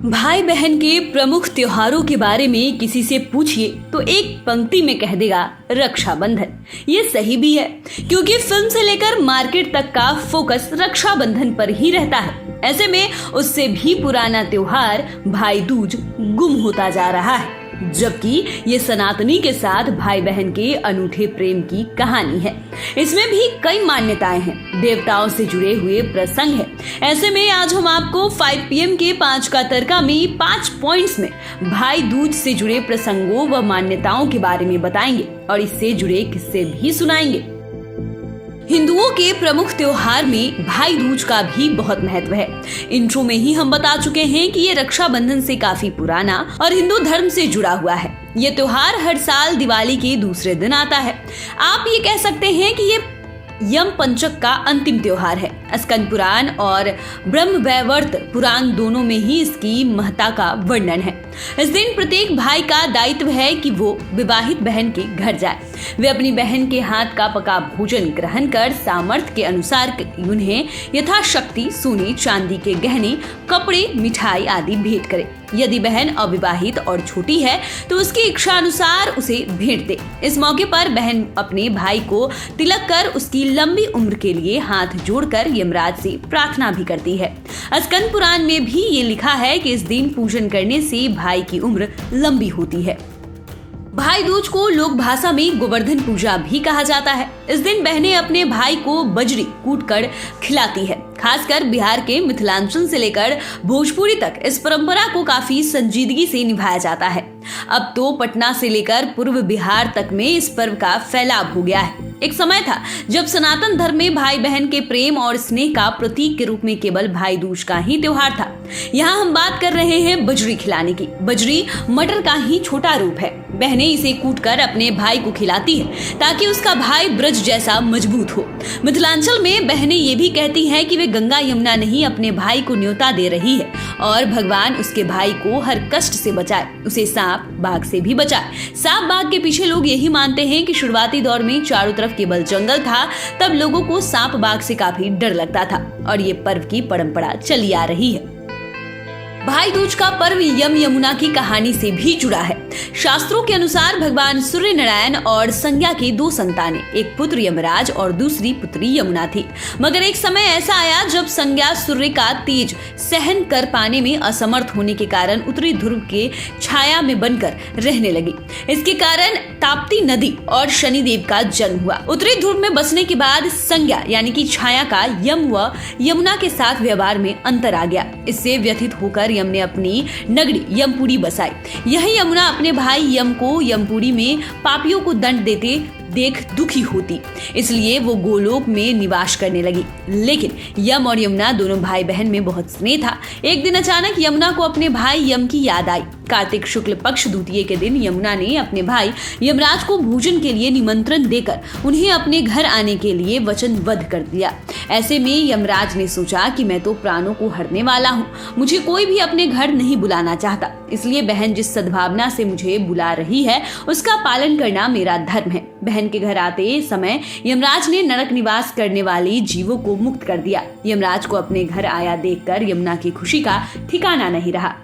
भाई बहन के प्रमुख त्योहारों के बारे में किसी से पूछिए तो एक पंक्ति में कह देगा रक्षाबंधन। ये सही भी है, क्योंकि फिल्म से लेकर मार्केट तक का फोकस रक्षाबंधन पर ही रहता है। ऐसे में उससे भी पुराना त्योहार भाई दूज गुम होता जा रहा है, जबकि ये सनातनी के साथ भाई बहन के अनूठे प्रेम की कहानी है। इसमें भी कई मान्यताएं हैं, देवताओं से जुड़े हुए प्रसंग है। ऐसे में आज हम आपको 5 PM के 5 का तड़का में 5 पॉइंट्स में भाई दूज से जुड़े प्रसंगों व मान्यताओं के बारे में बताएंगे और इससे जुड़े किस्से भी सुनाएंगे। हिंदुओं के प्रमुख त्योहार में भाई दूज का भी बहुत महत्व है। इंट्रो में ही हम बता चुके हैं कि ये रक्षाबंधन से काफी पुराना और हिंदू धर्म से जुड़ा हुआ है। ये त्योहार हर साल दिवाली के दूसरे दिन आता है। आप ये कह सकते हैं कि ये यम पंचक का अंतिम त्योहार है। स्कंद पुराण और ब्रह्मवैवर्त पुराण दोनों में ही इसकी महत्ता का वर्णन है। इस दिन प्रत्येक भाई का दायित्व है कि वो विवाहित बहन के घर जाए। वे अपनी बहन के हाथ का पका भोजन ग्रहण कर सामर्थ्य के अनुसार उन्हें यथाशक्ति सोने चांदी के गहने, कपड़े, मिठाई आदि भेंट करे। यदि बहन अविवाहित और छोटी है तो उसकी इच्छा अनुसार उसे भेंट दे। इस मौके पर बहन अपने भाई को तिलक कर उसकी लंबी उम्र के लिए हाथ जोड़कर यमराज से प्रार्थना भी करती है। स्कंद पुराण में भी ये लिखा है कि इस दिन पूजन करने से भाई की उम्र लंबी होती है। भाई दूज को लोक भाषा में गोवर्धन पूजा भी कहा जाता है। इस दिन बहनें अपने भाई को बजरी कूटकर खिलाती है। खासकर बिहार के मिथिलांचल से लेकर भोजपुरी तक इस परंपरा को काफी संजीदगी से निभाया जाता है। अब तो पटना से लेकर पूर्व बिहार तक में इस पर्व का फैलाव हो गया है। एक समय था जब सनातन धर्म में भाई बहन के प्रेम और स्नेह का प्रतीक के रूप में केवल भाई दूज का ही त्योहार था। यहाँ हम बात कर रहे हैं बजरी खिलाने की। बजरी मटर का ही छोटा रूप है। बहनें इसे कूटकर अपने भाई को खिलाती है ताकि उसका भाई ब्रज जैसा मजबूत हो। मिथिलांचल में बहनें ये भी कहती हैं कि वे गंगा यमुना नहीं अपने भाई को न्योता दे रही है और भगवान उसके भाई को हर कष्ट से बचाए, उसे सांप बाघ से भी बचाए। सांप बाघ के पीछे लोग यही मानते हैं कि शुरुआती दौर में चारों तरफ केवल जंगल था, तब लोगों को सांप बाघ से काफी डर लगता था और ये पर्व की परंपरा चली आ रही है। भाई दूज का पर्व यम यमुना की कहानी से भी जुड़ा है। शास्त्रों के अनुसार भगवान सूर्य नारायण और संज्ञा की 2 संतानें, एक पुत्र यमराज और दूसरी पुत्री यमुना थी। मगर एक समय ऐसा आया जब संज्ञा सूर्य का तेज सहन कर पाने में असमर्थ होने के कारण उत्तरी ध्रुव के छाया में बनकर रहने लगी। इसके कारण ताप्ती नदी और शनिदेव का जन्म हुआ। उत्तरी ध्रुव में बसने के बाद संज्ञा यानी कि छाया का यम व यमुना के साथ व्यवहार में अंतर आ गया। इससे व्यथित होकर यम ने अपनी नगरी यमपुरी बसाई। यही यमुना अपने भाई यम को यमपुरी में पापियों को दंड देते देख दुखी होती, इसलिए वो गोलोक में निवास करने लगी। लेकिन यम और यमुना दोनों भाई बहन में बहुत स्नेह था। एक दिन अचानक यमुना को अपने भाई यम की याद आई। कार्तिक शुक्ल पक्ष द्वितीय के दिन यमुना ने अपने भाई यमराज को भोजन के लिए निमंत्रण देकर उन्हें अपने घर आने के लिए वचनबद्ध कर दिया। ऐसे में यमराज ने सोचा कि मैं तो प्राणों को हरने वाला हूँ, मुझे कोई भी अपने घर नहीं बुलाना चाहता, इसलिए बहन जिस सद्भावना से मुझे बुला रही है उसका पालन करना मेरा धर्म है। बहन के घर आते समय यमराज ने नरक निवास करने वाले जीवों को मुक्त कर दिया। यमराज को अपने घर आया देखकर यमुना की खुशी का ठिकाना नहीं रहा।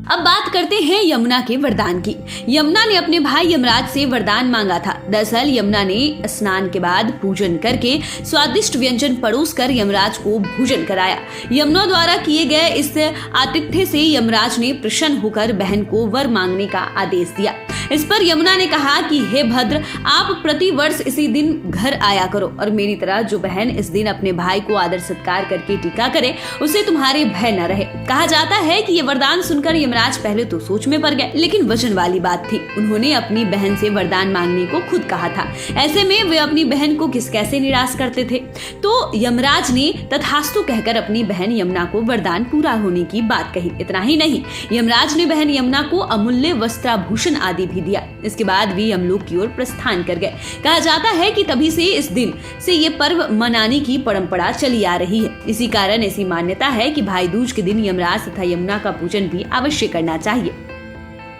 अब बात करते हैं यमुना के वरदान की। यमुना ने अपने भाई यमराज से वरदान मांगा था। दरअसल यमुना ने स्नान के बाद पूजन करके स्वादिष्ट व्यंजन परोस कर यमराज को भोजन कराया। यमुना द्वारा किए गए इस आतिथ्य से यमराज ने प्रसन्न होकर बहन को वर मांगने का आदेश दिया। इस पर यमुना ने कहा कि हे भद्र, आप प्रति वर्ष इसी दिन घर आया करो और मेरी तरह जो बहन इस दिन अपने भाई को आदर सत्कार करके टीका करे उसे तुम्हारे भय न रहे। कहा जाता है कि ये वरदान सुनकर यमराज पहले तो सोच में पड़ गए, लेकिन वचन वाली बात थी। उन्होंने अपनी बहन से वरदान मांगने को खुद कहा था। ऐसे में वे अपनी बहन को कैसे निराश करते थे। तो यमराज ने तथास्तु कहकर अपनी बहन यमुना को वरदान पूरा होने की बात कही। इतना ही नहीं, यमराज ने बहन यमुना को अमूल्य वस्त्राभूषण आदि भी दिया। इसके बाद वे यमलोक की ओर प्रस्थान कर गए। कहा जाता है कि तभी से इस दिन से ये पर्व मनाने की परंपरा चली आ रही है। इसी कारण ऐसी मान्यता है कि भाई दूज के दिन यमराज तथा यमुना का पूजन भी अवश्य करना चाहिए।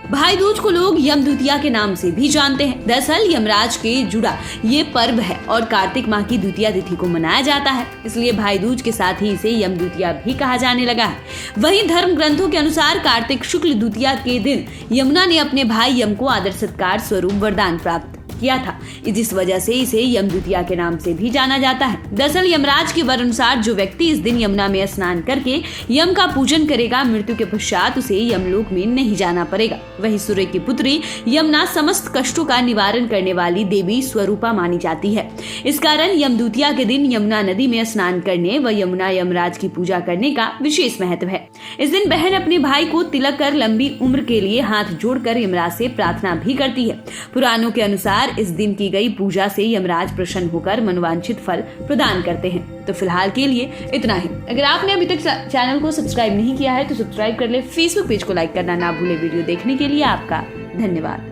भाई दूज को लोग यम द्वितीया के नाम से भी जानते हैं। दरअसल यमराज के जुड़ा ये पर्व है और कार्तिक माह की द्वितीया तिथि को मनाया जाता है, इसलिए भाई दूज के साथ ही इसे यम द्वितीया भी कहा जाने लगा है। वहीं धर्म ग्रंथों के अनुसार कार्तिक शुक्ल द्वितीया के दिन यमुना ने अपने भाई यम को आदर सत्कार स्वरूप वरदान प्राप्त किया था, जिस वजह से इसे यम द्वितीया के नाम से भी जाना जाता है। दरअसल यमराज के वर अनुसार जो व्यक्ति इस दिन यमुना में स्नान करके यम का पूजन करेगा, मृत्यु के पश्चात उसे यमलोक में नहीं जाना पड़ेगा। वहीं सूर्य की पुत्री यमुना समस्त कष्टों का निवारण करने वाली देवी स्वरूपा मानी जाती है। इस कारण यम द्वितीया के दिन यमुना नदी में स्नान करने व यमुना यमराज की पूजा करने का विशेष महत्व है। इस दिन बहन अपने भाई को तिलक कर लंबी उम्र के लिए हाथ जोड़कर यमराज से प्रार्थना भी करती है। पुराणों के अनुसार इस दिन की गई पूजा से यमराज प्रसन्न होकर मनोवांछित फल प्रदान करते हैं। तो फिलहाल के लिए इतना ही। अगर आपने अभी तक चैनल को सब्सक्राइब नहीं किया है तो सब्सक्राइब कर ले। फेसबुक पेज को लाइक करना ना भूले। वीडियो देखने के लिए आपका धन्यवाद।